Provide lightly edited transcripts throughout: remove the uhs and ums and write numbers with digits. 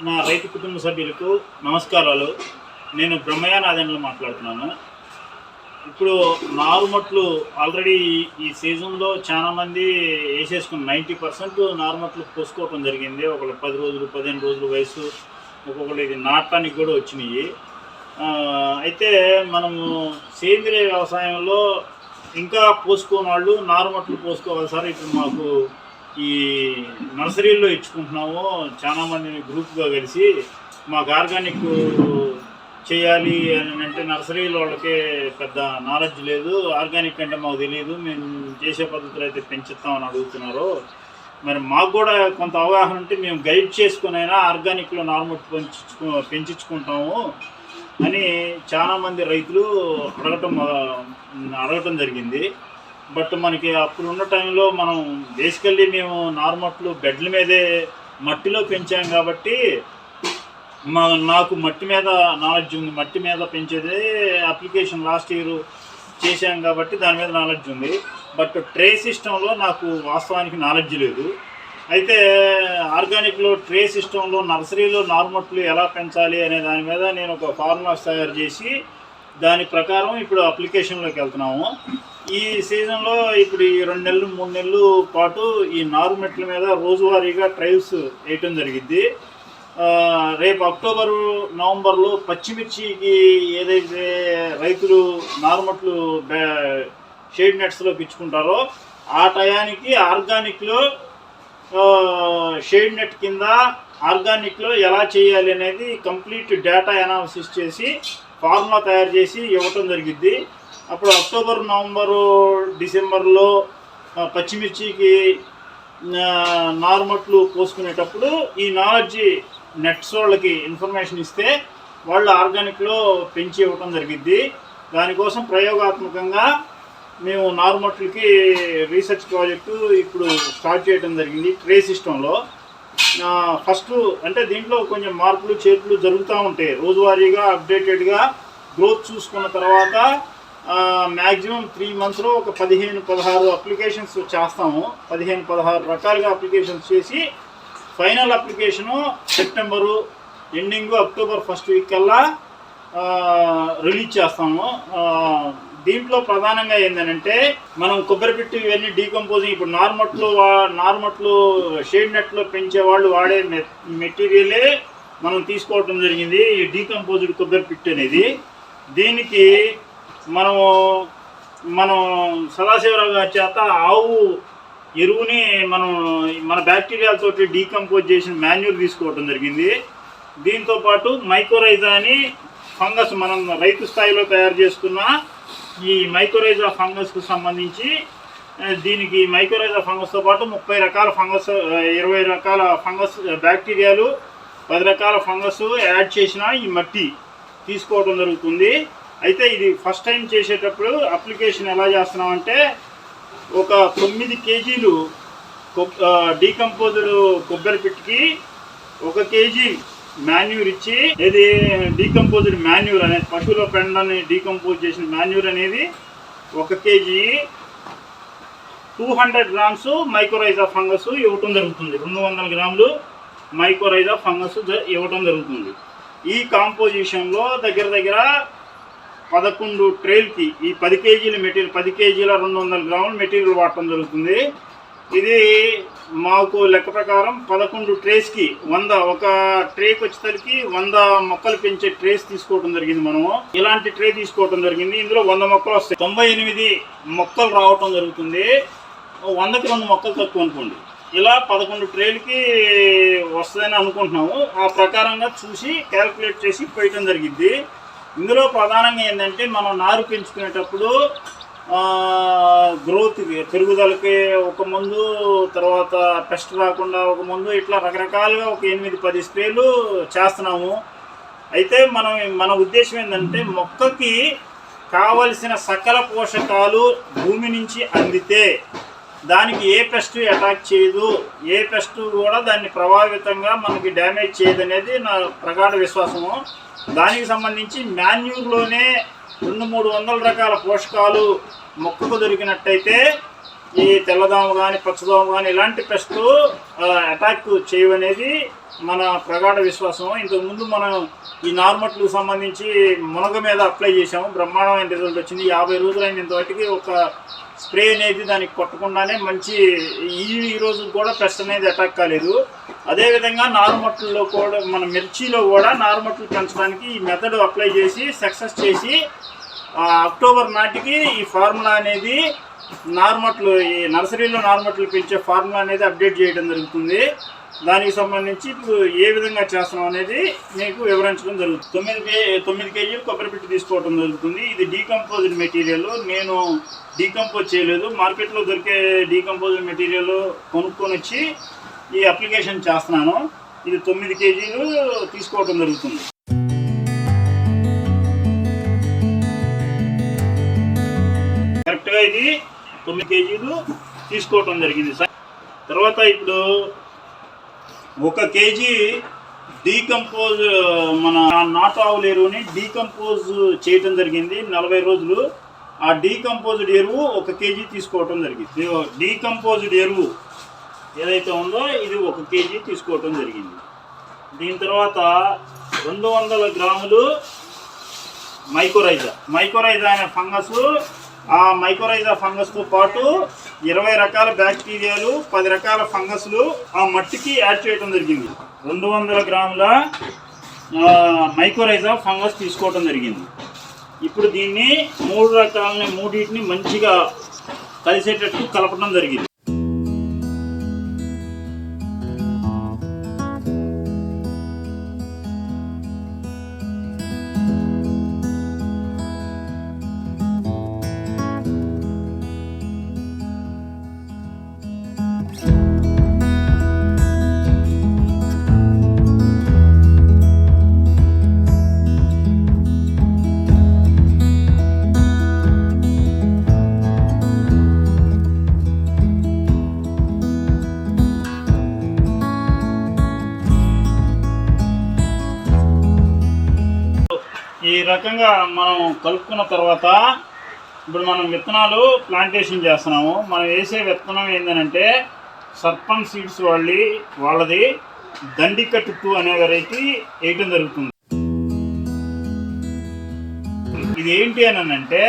మా రైతు కుటుంబ సభ్యులకు నమస్కారాలు. నేను బ్రహ్మయ్యనాథన్లు మాట్లాడుతున్నాను. ఇప్పుడు నారుమట్లు ఆల్రెడీ ఈ సీజన్లో చాలామంది వేసేసుకుని 90% నారుమట్లు పోసుకోవటం జరిగింది. ఒకళ్ళు 10 రోజులు 15 రోజుల వయసు, ఒక్కొక్కరు ఇది నాటడానికి కూడా వచ్చినాయి. అయితే మనము సేంద్రియ వ్యవసాయంలో ఇంకా పోసుకోని వాళ్ళు నారుమట్లు పోసుకోవాలి సార్. ఇప్పుడు మాకు ఈ నర్సరీల్లో ఇచ్చుకుంటున్నాము, చాలామందిని గ్రూప్గా కలిసి మాకు ఆర్గానిక్ చేయాలి అని అంటే నర్సరీలో వాళ్ళకి పెద్ద నాలెడ్జ్ లేదు, ఆర్గానిక్ అంటే మాకు తెలియదు, మేము చేసే పద్ధతులు అయితే పెంచుతామని అడుగుతున్నారు. మరి మాకు కూడా కొంత అవగాహన ఉంటే మేము గైడ్ చేసుకునైనా ఆర్గానిక్లో నార్మల్ పెంచుకుంటాము అని చాలామంది రైతులు అడగటం జరిగింది. బట్ మనకి అప్పుడు ఉన్న టైంలో మనం బేసికల్లీ మేము నార్మట్లు బెడ్ల మీదే మట్టిలో పెంచాం కాబట్టి నాకు మట్టి మీద నాలెడ్జ్ ఉంది. మట్టి మీద పెంచేదే అప్లికేషన్ లాస్ట్ ఇయర్ చేశాం కాబట్టి దాని మీద నాలెడ్జ్ ఉంది. బట్ ట్రే సిస్టంలో నాకు వాస్తవానికి నాలెడ్జ్ లేదు. అయితే ఆర్గానిక్లో ట్రే సిస్టంలో నర్సరీలో నార్మట్లు ఎలా పెంచాలి అనే దాని మీద నేను ఒక ఫార్ములాస్ తయారు చేసి దాని ప్రకారం ఇప్పుడు అప్లికేషన్లోకి వెళ్తున్నాము. ఈ సీజన్లో ఇప్పుడు ఈ 2 నెలలు 3 నెలలు పాటు ఈ నారుమెట్ల మీద రోజువారీగా ట్రయల్స్ వేయటం జరిగింది. రేపు అక్టోబరు నవంబర్లో పచ్చిమిర్చికి ఏదైతే రైతులు నారుమట్లు షేడ్ నెట్స్లో పిచ్చుకుంటారో ఆ టయానికి ఆర్గానిక్లో షేడ్ నెట్ కింద ఆర్గానిక్లో ఎలా చేయాలి అనేది కంప్లీట్ డేటా అనాలిసిస్ చేసి ఫార్ములా తయారు చేసి ఇవ్వటం జరిగింది. అప్పుడు అక్టోబర్ నవంబరు డిసెంబర్లో పచ్చిమిర్చికి నారుమట్లు పోసుకునేటప్పుడు ఈ నాలెడ్జ్ నెట్స్ వాళ్ళకి ఇన్ఫర్మేషన్ ఇస్తే వాళ్ళు ఆర్గానిక్లో పెంచి ఇవ్వటం జరిగింది. దానికోసం ప్రయోగాత్మకంగా మేము నారుమట్లకి రీసెర్చ్ ప్రాజెక్టు ఇప్పుడు స్టార్ట్ చేయడం జరిగింది ట్రే సిస్టంలో. ఫస్ట్ అంటే దీంట్లో కొంచెం మార్పులు చేర్పులు జరుగుతూ ఉంటాయి. రోజువారీగా అప్డేటెడ్గా గ్రోత్ చూసుకున్న తర్వాత మ్యాక్సిమం 3 మంత్స్లో ఒక 15-16 అప్లికేషన్స్ చేస్తాము. 15-16 రకాలుగా అప్లికేషన్స్ చేసి final application September ending October first week కల్లా రిలీజ్ చేస్తాము. దీంట్లో ప్రధానంగా ఏంటంటే మనం కొబ్బరి పిట్టు ఇవన్నీ డీకంపోజింగ్ ఇప్పుడు నార్మట్లు షేడ్ నెట్లో పెంచే వాళ్ళు వాడే మెటీరియలే మనం తీసుకోవటం జరిగింది. ఈ డీకంపోజ్డ్ కొబ్బరి పిట్టు అనేది దీనికి మనం సదాశివరావు గారి చేత ఆవు ఎరువుని మన బ్యాక్టీరియాలతోటి డీకంపోజ్ చేసిన మాన్యూర్ తీసుకోవటం జరిగింది. దీంతోపాటు మైకోరైజా అని ఫంగస్ మనం రైతు స్థాయిలో తయారు చేసుకున్న ఈ మైకోరైజా ఫంగస్కు సంబంధించి దీనికి మైకోరైజా ఫంగస్తో పాటు 30 రకాల ఫంగస్ 20 రకాల ఫంగస్ బ్యాక్టీరియాలు 10 రకాల ఫంగస్ యాడ్ చేసిన ఈ మట్టి తీసుకోవడం జరుగుతుంది. అయితే ఇది ఫస్ట్ టైం చేసేటప్పుడు అప్లికేషన్ ఎలా చేస్తున్నామంటే ఒక 9 కేజీలు డీకంపోజ్డ్ కొబ్బరి పిట్టికి 1 కేజీ మాన్యూర్ ఇచ్చి, ఇది డీకంపోజ్డ్ మాన్యూర్ అనేది పశువుల పెండని డీకంపోజ్ చేసిన మాన్యూర్ అనేది 1 కేజీ 200 గ్రామ్స్ మైకోరైజా ఫంగస్ ఇవ్వటం జరుగుతుంది. 200 గ్రాములు మైకోరైజా ఫంగస్ ఇవ్వటం జరుగుతుంది. ఈ కాంపోజిషన్లో దగ్గర 11 ట్రేల్కి ఈ 10 కేజీల మెటీరియల్ 10 కేజీల 200 గ్రాముల మెటీరియల్ వాడటం జరుగుతుంది. ఇది మాకు లెక్క ప్రకారం 11 ట్రేస్కి 100 ఒక ట్రేకి వచ్చేసరికి 100 మొక్కలు పెంచే ట్రేస్ తీసుకోవడం జరిగింది. మనము ఇలాంటి ట్రే తీసుకోవడం జరిగింది. ఇందులో 100 మొక్కలు వస్తాయి. 98 మొక్కలు రావటం జరుగుతుంది. 100కి 2 మొక్కలు తక్కువ అనుకోండి. ఇలా 11 ట్రేలకి వస్తుందని అనుకుంటున్నాము. ఆ ప్రకారంగా చూసి క్యాల్కులేట్ చేసి పోయటం జరిగింది. ఇందులో ప్రధానంగా ఏంటంటే మనం నారు పెంచుకునేటప్పుడు గ్రోత్ పెరుగుదలకి ఒక మందు, తర్వాత పెస్ట్ రాకుండా ఒక మందు, ఇట్లా రకరకాలుగా ఒక 8-10 స్ప్రేలు చేస్తున్నాము. అయితే మన ఉద్దేశం ఏంటంటే మొక్కకి కావలసిన సకల పోషకాలు భూమి నుంచి అందితే దానికి ఏ పెస్ట్ అటాక్ చేయదు, ఏ పెస్ట్ కూడా దాన్ని ప్రభావితంగా మనకి డ్యామేజ్ చేయదు అనేది నా ప్రగాఢ విశ్వాసము. దానికి సంబంధించి మాన్యూర్లోనే 200-300 రకాల పోషకాలు మొక్కకు దొరికినట్టయితే ఈ తెల్లదోమ కానీ పచ్చదోమ కానీ ఇలాంటి పెస్ట్ అటాక్ చేయవనేది మన ప్రగాఢ విశ్వాసం. ఇంతకుముందు మనం ఈ నార్మట్లకు సంబంధించి మునగ మీద అప్లై చేసాము, బ్రహ్మాండమైన రిజల్ట్ వచ్చింది. 50 రోజులైన ఇంతవరకు ఒక స్ప్రే అనేది దానికి కొట్టకుండానే మంచి ఈ రోజు కూడా పెస్ట్ అనేది అటాక్ కాలేదు. అదేవిధంగా నారుమట్లలో కూడా మన మిర్చిలో కూడా నారుమట్లు పెంచడానికి ఈ మెథడ్ అప్లై చేసి సక్సెస్ చేసి అక్టోబర్ నాటికి ఈ ఫార్ములా అనేది నార్మట్లు ఈ నర్సరీలో నార్మట్లు పెంచే ఫార్ములా అనేది అప్డేట్ చేయడం జరుగుతుంది. దానికి సంబంధించి ఇప్పుడు ఏ విధంగా చేస్తున్నాం అనేది మీకు వివరించడం జరుగుతుంది. 9 కేజీలు కొబ్బరి పిట్టి తీసుకోవడం జరుగుతుంది. ఇది డీకంపోజ్డ్ మెటీరియల్, నేను డీకంపోజ్ చేయలేదు. మార్కెట్లో దొరికే డీకంపోజ్డ్ మెటీరియల్ కొనుక్కొని వచ్చి ఈ అప్లికేషన్ చేస్తున్నాను. ఇది 9 కేజీలు తీసుకోవడం జరుగుతుంది. కరెక్ట్గా ఇది 9 కేజీలు తీసుకోవటం జరిగింది. తర్వాత ఇప్పుడు 1 కేజీ డీకంపోజ్ మన నాటు ఆవుల ఎరువుని డీకంపోజ్ చేయటం జరిగింది 40 రోజులు. ఆ డీకంపోజ్డ్ ఎరువు 1 కేజీ తీసుకోవటం జరిగింది. డీకంపోజ్డ్ ఎరువు ఏదైతే ఉందో ఇది 1 కేజీ తీసుకోవటం జరిగింది. దీని తర్వాత 200 గ్రాములు మైకోరైజా అనే ఫంగస్, ఆ మైకోరైజా ఫంగస్తో పాటు 20 రకాల బ్యాక్టీరియాలు, 10 రకాల ఫంగస్లు ఆ మట్టికి యాడ్ చేయడం జరిగింది. 200 గ్రాముల మైకోరైజా ఫంగస్ తీసుకోవడం జరిగింది. ఇప్పుడు దీన్ని 3 రకాలని మూడింటిని మంచిగా కలిసేటట్టు కలపడం జరిగింది. ఈ రకంగా మనం కలుపుకున్న తర్వాత ఇప్పుడు మనం విత్తనాలు ప్లాంటేషన్ చేస్తున్నాము. మనం వేసే విత్తనం ఏంటంటే సర్పన్ సీడ్స్ వాళ్ళది దండికట్టు 2 అనే వెరైటీ వేయటం జరుగుతుంది. ఇది ఏంటి అని అంటే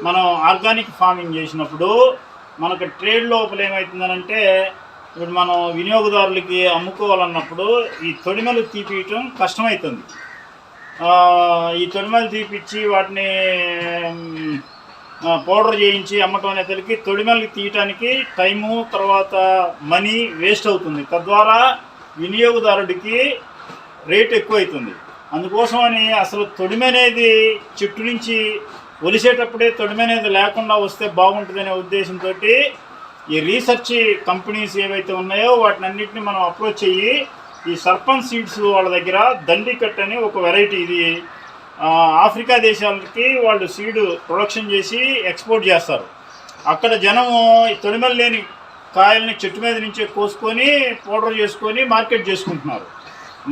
మనం ఆర్గానిక్ ఫార్మింగ్ చేసినప్పుడు మనకు ట్రేడ్ లోపల ఏమవుతుందనంటే ఇప్పుడు మనం వినియోగదారులకి అమ్ముకోవాలన్నప్పుడు ఈ తొడిమలు తీపియటం కష్టమవుతుంది. ఈ తొడిమలు తీపిచ్చి వాటిని పౌడర్ చేయించి అమ్మటం అనేసరికి తొడిమలు తీయటానికి టైము తర్వాత మనీ వేస్ట్ అవుతుంది. తద్వారా వినియోగదారుడికి రేట్ ఎక్కువ అవుతుంది. అందుకోసమని అసలు తొడిమ అనేది చెట్టు నుంచి ఒలిసేటప్పుడే తొడిమ అనేది లేకుండా వస్తే బాగుంటుందనే ఉద్దేశంతో ఈ రీసెర్చ్ కంపెనీస్ ఏవైతే ఉన్నాయో వాటిని అన్నింటినీ మనం అప్రోచ్ అయ్యి ఈ సర్పన్ సీడ్స్ వాళ్ళ దగ్గర దండికట్ అని ఒక వెరైటీ, ఇది ఆఫ్రికా దేశాలకి వాళ్ళు సీడ్ ప్రొడక్షన్ చేసి ఎక్స్పోర్ట్ చేస్తారు. అక్కడ జనము తొడిమలు లేని కాయల్ని చెట్టు మీద నుంచే కోసుకొని పౌడర్ చేసుకొని మార్కెట్ చేసుకుంటున్నారు.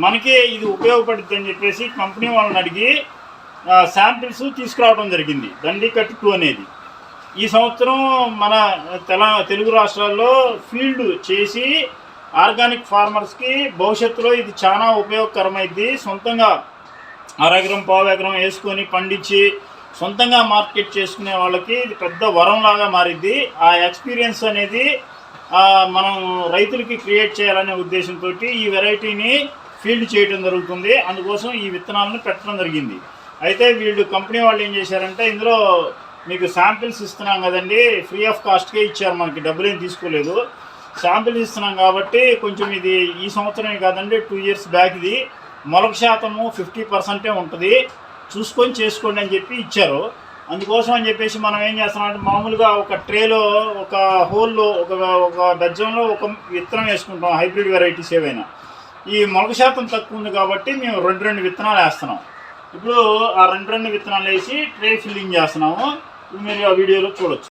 మనకి ఇది ఉపయోగపడుతుంది అని చెప్పేసి కంపెనీ వాళ్ళని అడిగి శాంపిల్స్ తీసుకురావడం జరిగింది. దండికట్ 2 అనేది ఈ సంవత్సరం మన తెలుగు రాష్ట్రాల్లో ఫీల్డ్ చేసి ఆర్గానిక్ ఫార్మర్స్కి భవిష్యత్తులో ఇది చాలా ఉపయోగకరమైంది. సొంతంగా 1/2 ఎకరం 1/4 ఎకరం వేసుకొని పండించి సొంతంగా మార్కెట్ చేసుకునే వాళ్ళకి ఇది పెద్ద వరంలాగా మారిద్ది. ఆ ఎక్స్పీరియన్స్ అనేది మనం రైతులకి క్రియేట్ చేయాలనే ఉద్దేశంతో ఈ వెరైటీని ఫీల్డ్ చేయడం జరుగుతుంది. అందుకోసం ఈ విత్తనాలను పెట్టడం జరిగింది. అయితే వీళ్ళు కంపెనీ వాళ్ళు ఏం చేశారంటే ఇందులో మీకు శాంపిల్స్ ఇస్తున్నాం కదండి, ఫ్రీ ఆఫ్ కాస్ట్కే ఇచ్చారు, మనకి డబ్బులు ఏం తీసుకోలేదు. శాంపిల్స్ ఇస్తున్నాం కాబట్టి కొంచెం ఇది ఈ సంవత్సరమే కాదండి 2 years బ్యాక్ ఇది మొలక శాతము 50% ఉంటుంది, చూసుకొని చేసుకోండి అని చెప్పి ఇచ్చారు. అందుకోసం అని చెప్పేసి మనం ఏం చేస్తున్నామంటే మామూలుగా ఒక ట్రేలో ఒక హోల్లో ఒక బెజ్జంలో ఒక విత్తనం వేసుకుంటాం, హైబ్రిడ్ వెరైటీస్ ఏవైనా. ఈ మొలక శాతం తక్కువ ఉంది కాబట్టి మేము 2 విత్తనాలు వేస్తున్నాం. ఇప్పుడు ఆ 2 విత్తనాలు వేసి ట్రే ఫిల్లింగ్ చేస్తున్నాము. ఇప్పుడు మీరు ఆ వీడియోలో చూడొచ్చు.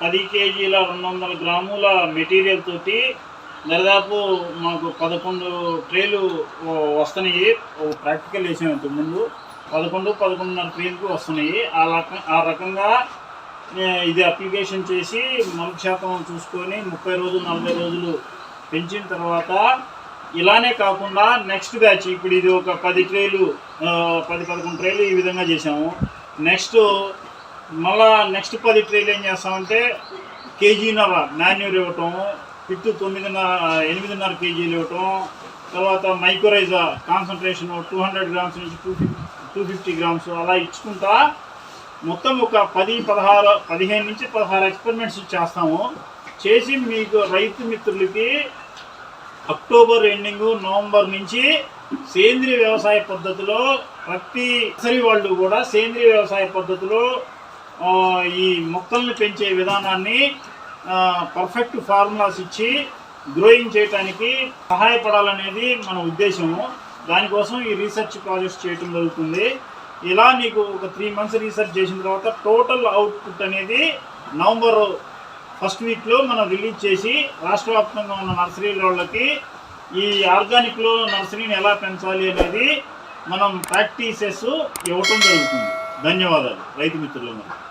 10 కేజీల 200 గ్రాముల మెటీరియల్ తోటి దాదాపు మాకు 11 ట్రేలు వస్తున్నాయి. ప్రాక్టికల్ వేసాము ఇంతకుముందు 11-11.5 ట్రేలకు వస్తున్నాయి. ఆ రకంగా ఇది అప్లికేషన్ చేసి మొలక శాతం చూసుకొని 30 రోజులు 40 రోజులు పెంచిన తర్వాత ఇలానే కాకుండా నెక్స్ట్ బ్యాచ్ ఇప్పుడు ఇది ఒక 10 ట్రేలు 10-11 ట్రేలు ఈ విధంగా చేసాము. నెక్స్ట్ 10 ట్రేలు ఏం చేస్తామంటే కేజీన్నర మాన్యూర్ ఇవ్వటం, పిట్టు 8.5 కేజీలు ఇవ్వటం, తర్వాత మైక్రోరైజా కాన్సన్ట్రేషన్ 200 గ్రామ్స్ నుంచి 250 గ్రామ్స్ అలా ఇచ్చుకుంటా మొత్తం ఒక 15 నుంచి 16 ఎక్స్పెరిమెంట్స్ చేస్తాము. చేసి మీకు రైతు మిత్రులకి అక్టోబర్ ఎండింగ్ నవంబర్ నుంచి సేంద్రీయ వ్యవసాయ పద్ధతిలో ప్రతి నర్సరీ వాళ్ళు కూడా సేంద్రీయ వ్యవసాయ పద్ధతిలో ఈ మొక్కల్ని పెంచే విధానాన్ని పర్ఫెక్ట్ ఫార్ములాస్ ఇచ్చి గ్రోయింగ్ చేయడానికి సహాయపడాలనేది మన ఉద్దేశము. దానికోసం ఈ రీసెర్చ్ ప్రాజెక్ట్స్ చేయడం జరుగుతుంది. ఇలా నీకు ఒక 3 months రీసెర్చ్ చేసిన తర్వాత టోటల్ అవుట్పుట్ అనేది నవంబర్ ఫస్ట్ వీక్లో మనం రిలీజ్ చేసి రాష్ట్ర వ్యాప్తంగా ఉన్న నర్సరీల వాళ్ళకి ఈ ఆర్గానిక్లో నర్సరీని ఎలా పెంచాలి అనేది మనం ప్రాక్టీసెస్ ఇవ్వటం జరుగుతుంది. ధన్యవాదాలు రైతు మిత్రులందరూ.